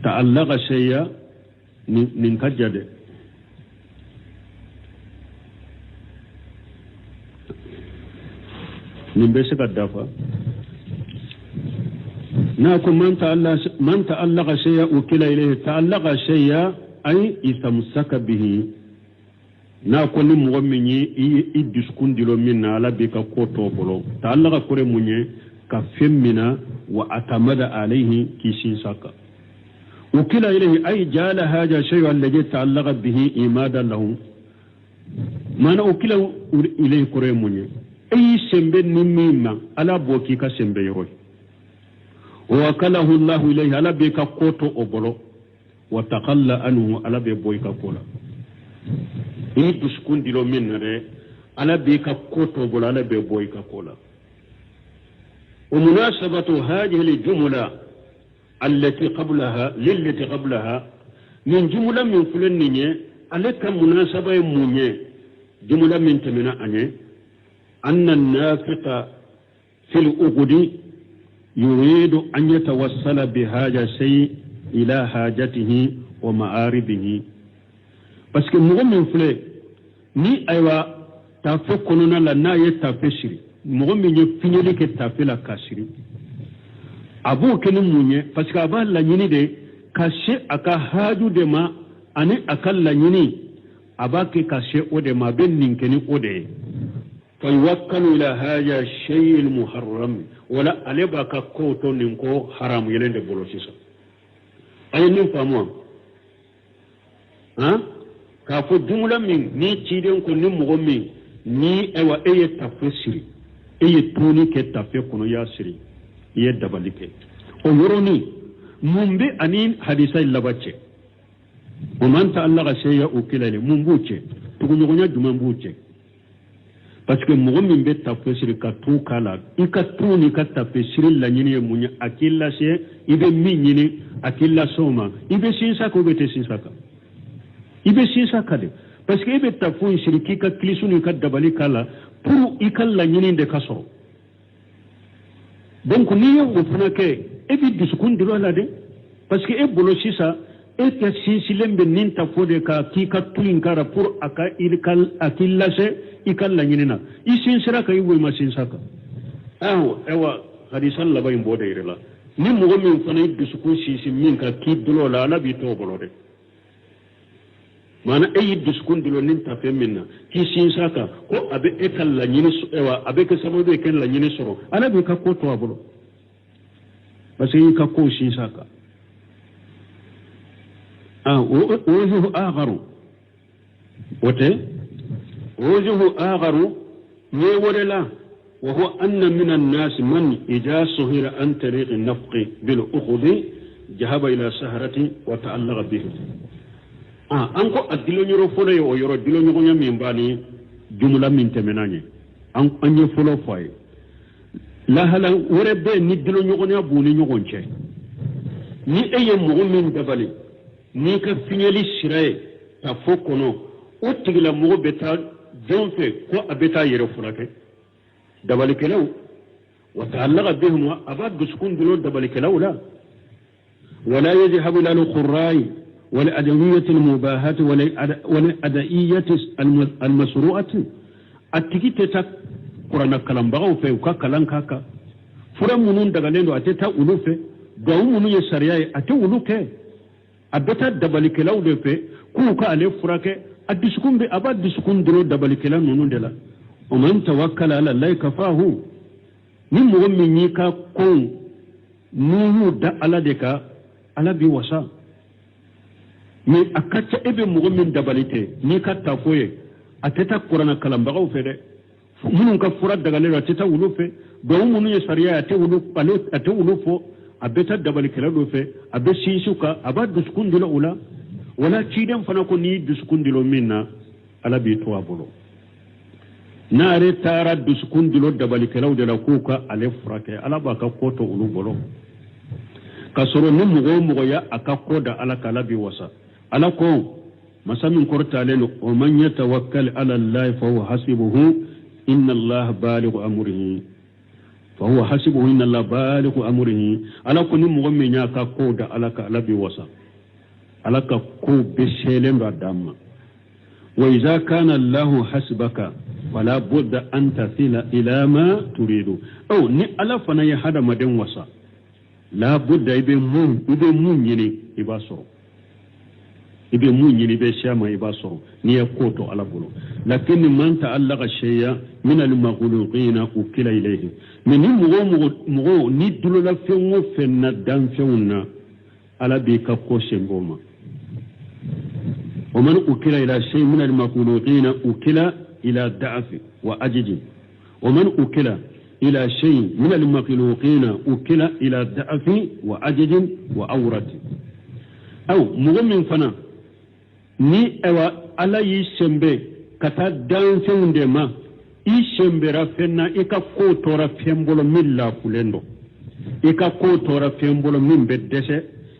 تعلق شيئا من كجد من بيسك الدفع ناكم من تعلق شيئا وكل إليه تعلق شيئا أي يتمسك به ناكم مغمني يدسكون دلو منا على بك كوتو بلو تعلق كوري مني كفمنا وأتمد عليه كيسين ساكا وكل إليه أي جال هذا الشيء الذي تعلق به إيمادا له ما أنا وكل إليه كوري مني أي سنبه نميما على بوكيكا سنبه يروي وكله الله إليه على بيكا كوتو أبلو وتقل عنه على بيكا كولا إيه تسكن دلو من ري على بيكا كوتو أبلو على بيكا كولا ومناسبة هذه الجملة التي قبلها للتي قبلها من جملة من فلنية عليك مناسبة منية جملة من تمنى أن النافق في الأقد يريد أن يتوصل بهذا الشيء إلى حاجته ومعاربه بس كمغمين فلي ni أيوة tafe konona la n'a ye tafe siri mɔgɔ min ye fiɲɛli kɛ tafe la k'a siri a b'o kɛ ni mun ye parce que a b'a laɲini de ka se a ka haaju de ma ani a ka laɲini a b'a kɛ ka se o de ma a bɛ nin kɛ ni o de ye فيوكل إلى هذا الشيء المحرم ولا ألبا كوتو نينكو حرام يلين دبولو سيسا أي نفهموا ka fo jumla min ni ciden ko ni mogo min ni ewa eye tafe siri eye tuni ke tafe kono ya siri ye dabali ke o yoroni mumbe ani hadisa labace o man ta'allaqa shay'a ukilale mumbuce tugunyogonya jumambuce parce que mogo min be tafe siri ka tu kala ika tuni ka tafe siri la nyini munya akilla se ibe min nyini akilla soma ibe sinsa ko be te sinsa ka ibe sinsa ka de parce que ibe tafu shiriki ka klisuni ka dabali kala pour ikalla nyini de kaso donc ni yo fana ke e bi disukun dilo la de parce que e bolo sisa e ta silembe nin tafu de ka ki ka tulin kara pour aka ilkal akilla se ikalla nyini na isin sira ka iwe ma sinsa ka ewa hadisan labai mbode irela ni mogo min fana disukun sisi min ka ki dilo la ala bi to bolo de mana ayi disukun dilo nin tafe minna ki sinsa ka ko abe ekal la nyini ewa abe ke sababu ekal la nyini soro ala bi ka ko to abolo parce que ka ko sinsa ka وجه آخر وجه آخر يوللا وهو أن من الناس من إذا صهر عن طريق النفق بالأخذ ذهب إلى سهرة وتعلق به أنكو أدلو نيرو فولي ويرو دلو نيرو من بالي جملة من تمناني أن يفولو فاي لا هلا وربي ندلو نيرو بوني نيرو ni eye mogo min dabali ni ka fiɲɛli sira ye ka fɔ kɔnɔ o tigila mogo bɛ taa jɔn fɛ ko a bɛ taa yɛrɛ furakɛ dabalikɛlaw wa ta'allaqa bihim a b'a dusukun dolo dabalikɛlaw la wala yadhhabu ila al-qurra'i wala adawiyati al-mubahati wala adaiyati al-masru'ati a tigi tɛ taa kuranna kalanbagaw fɛ u ka kalan k'a kan fura minnu dagalen don a tɛ taa olu fɛ gaw minnu ye sariya ye a tɛ olu kɛ a bɛ taa dabalikɛlaw de fɛ k'u ka ale furakɛ a dusukun bɛ a b'a dusukun dolo dabalikɛla ninnu de la o man tawakkala ala allahi kafahu ni mɔgɔ min y'i ka kow n'u y'u da ala de kan ala b'i wasa mais a ka ca e bɛ mɔgɔ min dabali tɛ n'i ka taafo ye a tɛ taa kuranna kalanbagaw fɛ dɛ minnu ka fura dagalen don a tɛ taa olu fɛ gaw minnu ye sariya ye a tɛ olu fɔ a bɛ taa dabalikɛla dɔ fɛ a bɛ sinsin kan a b'a dusukun dilo o la wala ciden fana ko n'i dusukun dilo min na ala b'i to a bolo n'a yɛrɛ taara dusukun dilo dabalikɛlaw de la k'u ka ale furakɛ ala b'a ka ko to olu bolo ka sɔrɔ ni mɔgɔ o mɔgɔ ya a ka ko da ala kan ala b'i wasa ala ko masa min kɔrɔtalen don o man yatawakkal ala allahi fa huwa hasibuhu inna allaha balighu amrihi فهو حسبه إن الله بالغ أمره على كل مؤمن يكاكود على بوسا على كاكو بشيلم ردام وإذا كان الله حسبك فلا بد أن تصل إلى ما تريد أو ني على فنا يهذا مدن وسا لا بد يبمون يني يباسو ibe munyini be shama ibasoro ni yakoto ala bulu lakini man ta'allaqa shay'a min al-maghluqina ukila ilayhi min mugo ni dulola fenwo fenna dan fenna ala bi ka ko shengoma ومن ukila ila shay min al-maghluqina ukila ila da'fi wa ajji ومن ukila ila shay min al-maghluqina ukila ila da'fi wa ajji wa awrati aw mugo min fana ni ewa ala yi sembe kata dansen de ma i sembera fenna i ka ko tora fembolo min la fulendo i ka ko tora fembolo min be dese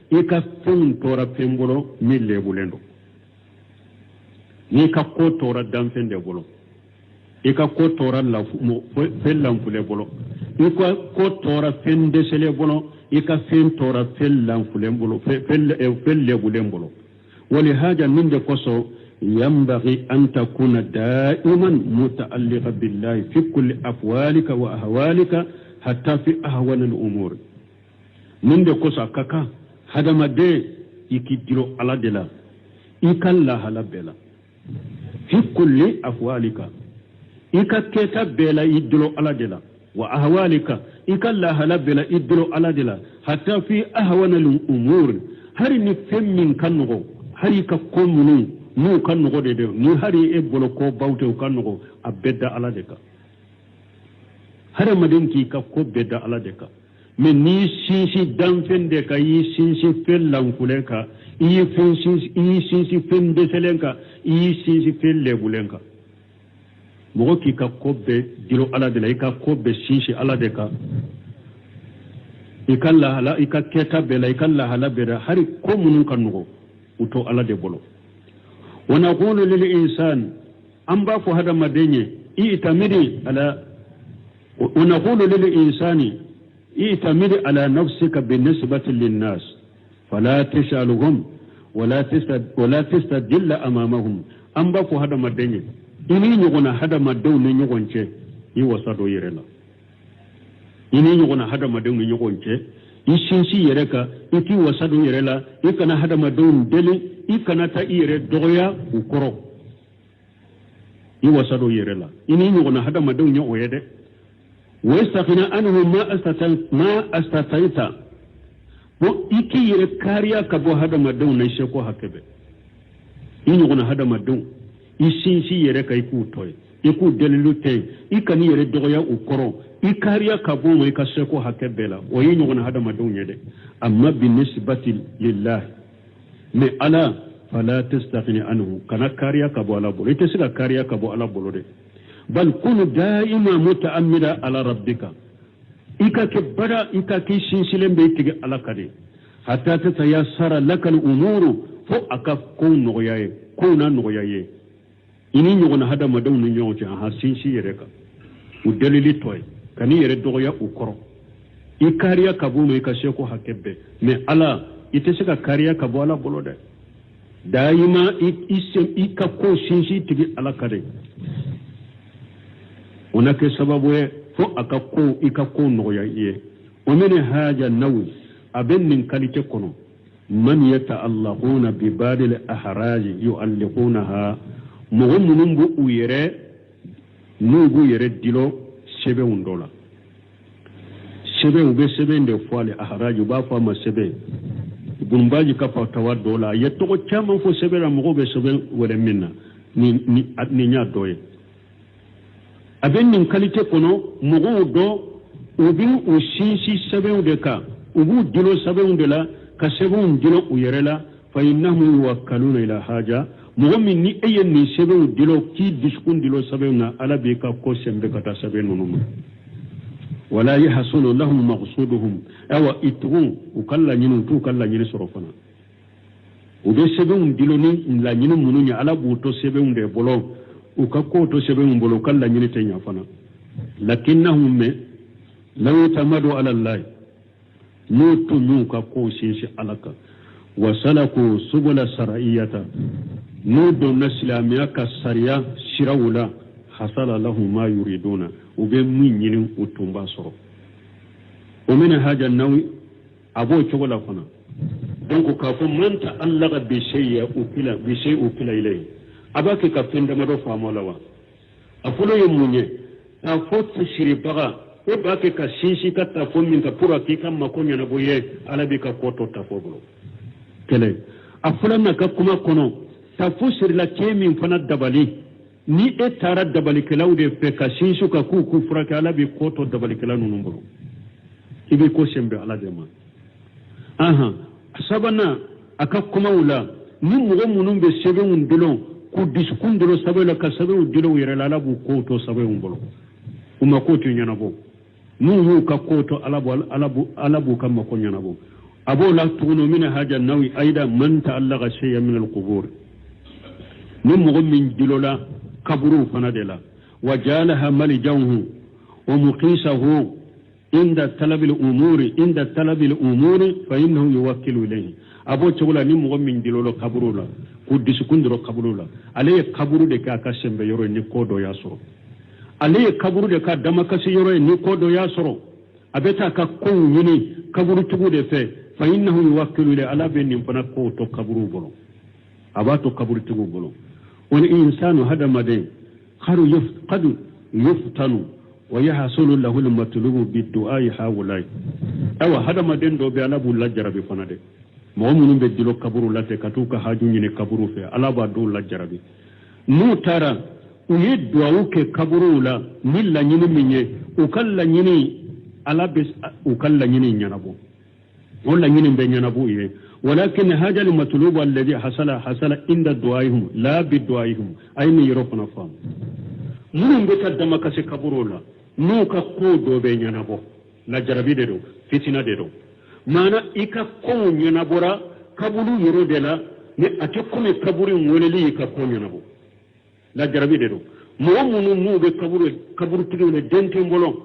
i ka fun tora fembolo min le bulendo ni ka ko tora dansen de bolo i ka ko tora la fellan fule bolo i ka ko tora fendese le bolo i ka fen tora fellan fule bolo felle bulen bolo ولهذا من قصو ينبغي أن تكون دائما متعلقا بالله في كل أفوالك وأهوالك حتى في أهون الأمور من قصو كاكا هذا ما دي يكدلو على دلا يكالله على بلا في كل أفوالك يكاكيتا بلا يدلو على دلا وأهوالك يكالله على بلا يدلو على دلا حتى في أهون الأمور هل نفهم من كنغو hari ka ko munu nu kan no de ni hari e bolo ko bawte kan no a bedda ala de ka hada maden ki ka ko bedda ala de ka mais ni sinsi danfende ka yi sinsi fellan kulenka yi sinsi fende selenka yi sinsi felle bulenka mogo ki ka ko be dilo ala de la i ka ko be sinsi ala de ka i ka lahala i ka keta be la i ka lahala be da hari ko munun kan nugo uto ala de bolo wa naqulu lil insan an ba ko hada madenye i itamidi ala wa naqulu lil insani itamidi ala nafsika binisbati lin nas fala tashaluhum wala tastadilla amamahum an ba ko hada madenye ini nyugona hada madaw ne nyugonce yi wasado yerela ini nyugona hada madaw ne nyugonce ishinshi yereka iki wasado yerela ikana hada madaw dele ikana ta ire doya ukoro yi wasado yerela ini nyugona hada madaw nyo oyede wastaghna anhu ma astataita bo iki yere kariya ka bo hada madaw ne sheko hakebe ini nyugona hada madaw isinsi yere ka iku toy iku delilu te ikani yere doya ukoro ikariya kabo mo ikaseko hakebela o yi nyona hada madunye de amma binisbati lillah me ala fala tastaghni anhu kana kariya kabo ala bolo ite sila kariya kabo ala bolo de bal kun daima mutaammida ala rabbika ikake bada ikake sinsilembe itige ala kade hatta tatayassara lakal umuru fo akaf kun noyaye kuna noyaye ini nyogona hada madaw ni nyonche ha sinsi yereka u dalili toy kani yere doya u koro i kariya kabu me ka sheko hakebe me ala ite sika kariya kabu ala bolode daima isem ikako sinsi tigi ala kade onake sababu e fo akako ikako noya ye omene haja nawi aben min kalite kono man yata'allaquna bi badil ahraj yu'alliqunaha mogo munun bu u yere nugu yere dilo sebe undola sebe ube sebe nde fwale aharaju ba fa ma sebe gumbaji ka fa tawadola yetto ko chama fo sebe ra mogo be sebe wala minna ni nya doye aben nin kalite kono mogo do ubin u sinsi sebe unde ka ubu dilo sebe undela ka sebe undilo u yere la fa innahum yuwakkaluna ila haja mogomin ni eye ni sebe dilo ki diskun dilo sebe na ala be ka ko sembe kata sebe nunuma wala yahsulu lahum maqsuduhum awa itun ukalla nyinu tu kalla nyini sorofana ube sebe dilo ni la nyinu mununya ala buto sebe unde bolo ukakko to sebe bolo kalla nyini tenya fana lakinnahum me law tamadu ala allah nutu nyuka ko sisi alaka wasalaku subula sar'iyata nudo na silamiya ka sariya shirawula hasala lahu ma yuriduna ube min yinin utumba soro o mena haja nawi abo chogola fana donc ka ko manta allaga bi shay'a ukila ilay abake ka fenda mado famola wa afulo yemunye a fotu shiribaga o bake ka sisi ka ta fomin ka pura ki kam makonya na boye alabi ka koto ta fobulo kele afulana ka kuma kono tafusir la kemi fana dabali ni e tara dabali kelaude pe ka sinsu ka ku furaka ala bi koto dabali kelanu numbro ibi ko sembe ala dema aha sabana aka kuma wula ni mugo munun be sebe undilo ku diskundilo sabela ka sebe undilo yere la bu koto sebe umbolo uma koto nyana bo nu ka koto alabu kam ko nyana bo abo la tuno min haja nawi aida man ta'allaqa shay'an min al-qubur نمغ من جلولا كبرو فندلا وجالها ملجوه ومقيسه عند طلب الأمور فإنه يوكل إليه أبو تقول نمغ من جلولا كبرولا كودس كندرو كبرولا عليه كبرو دكا كسم بيورو نيكودو ياسرو عليه كبرو دكا دمكسي يورو نيكودو ياسرو أبتا كون يني كبرو تقول فإنه يوكل إليه على بين فنكو تو كبرو بلو أباتو كبرو تقول بلو والإنسان هذا مدين قد يفتن ويحصل له المطلوب بالدعاء هؤلاء أو هذا مدين دو بيانا بولا جربي فنادي mo munum be dilo kaburu late katuka haju nyine kaburu fe ala ba do la jarabi nu tara uye duawu ke kaburu la milla nyini minye ukalla nyini ala bes ukalla nyini nyanabo wala nyini be nyanabo ye ولكن هذا المطلوب الذي حصل عند دعائهم لا بدعائهم أين يروحون فهم من بتقدم كسي كبرولا نوكا كودو بينينابو لا جربي ديرو فتنة ديرو مانا إيكا كون ينابورا كبرو يرو ديلا ني أتكم كبرو مولي إيكا كون ينابو لا جربي ديرو مؤمنون نو بكبرو تيجي دنتين بولون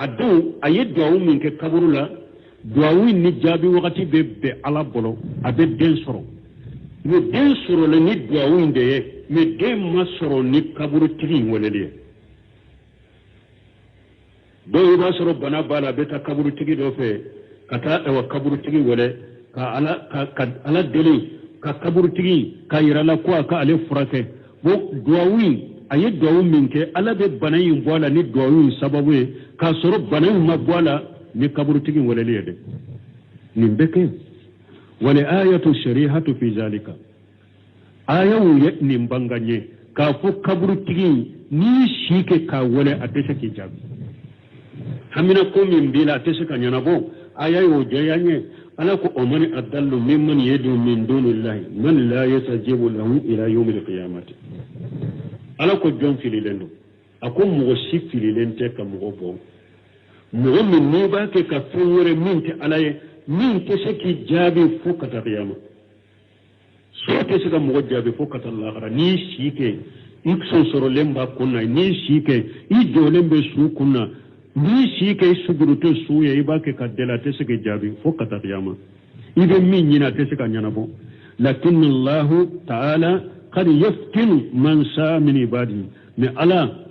أدو أيد دعو منك كبرولا duawi ni jaabi wakati be ala bolo abe den soro ni den soro le ni duawi ndeye me den ma soro ni kaburu tigi ngolele do ba soro bana bala beta kaburu tigi do fe kata e wa kaburu tigi wole ka ala dele ka kaburu tigi ka yirala ko ka ale furake bo duawi ayi duawi minke ala be bana yin bola ni duawi sababu ka soro bana ma bola ni kaburu tigi walele de nimbeke wala ayatu sharihatu fi zalika ayawu yatni mbanganye ka fu kaburu tigi ni shike ka wala atesha ki jabi hamina ko min bila atesha ka nyana bo ayayo jayanye ala ko omani adallu mimman yadu min dunillahi man la yastajibu lahu ila yawm alqiyamati ala ko jon fililendo akum mo shi fililente ka mo bo mo min ni ba ke ka fure min te alaye min te saki jabi fukata qiyama so te saka mo jabi fukata Allah ni shike ikso soro lemba kunna ni shike I jolembe su kunna ni shike sugurute su ye ba ke ka dela te saka jabi fukata qiyama ibe min nyina te saka nyana bo lakin Allah ta'ala qad yaftinu man sa min ibadi me ala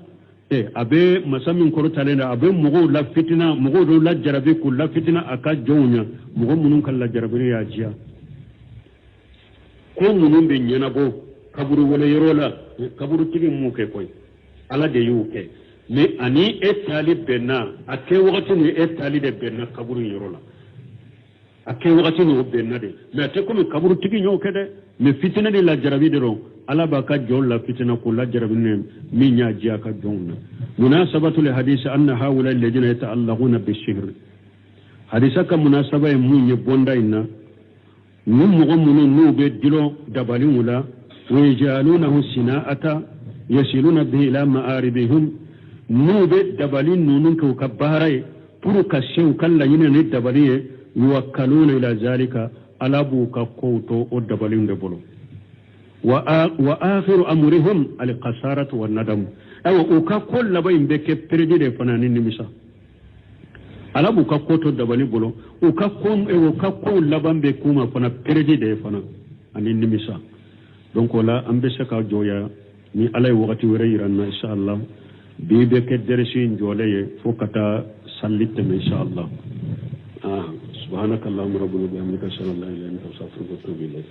abe masamin kortalena abe mugo la fitina mugo do la jarabe ku la fitina aka jonya mugo munun kan la jarabe ya jiya ko munun be nyana bo kaburu wala yorola kaburu tigi mu ke koy ala de yuke me ani e talib benna ake wakati ni e talib benna kaburu yorola ake wakati ni benna de me ate ko me kaburu tigi nyoke de me fitina de la jarabe de ro ala baka jol la fitina ko la jarabe ne mi nya jiya ka jonna munasabatu li hadith anna haula alladhina yata'allaquna bish-shihr hadisaka munasaba mun ye bonda inna num mo mun no be dilo dabali wala wa yajalunahu sina'ata yasiluna bihi ila ma'aribihim no be dabali nunun ko kabbarai puru ka shew kala yina ne dabali yuwakkaluna ila zalika alabu ka koto o dabali ndebolo wa akhiru amrihim al-qasaratu wan-nadam aw uka kolla bayin be ke perjide fanani nimisa alabu ka koto dabali bolo uka ko laban be kuma fana perjide fana ani nimisa donc la ambe saka joya ni alay wakati were iranna inshallah bi be ke dersi njoleye fokata sallite inshallah subhanakallahumma rabbana bihamdika ashhadu an la ilaha illa anta astaghfiruka wa atubu ilayk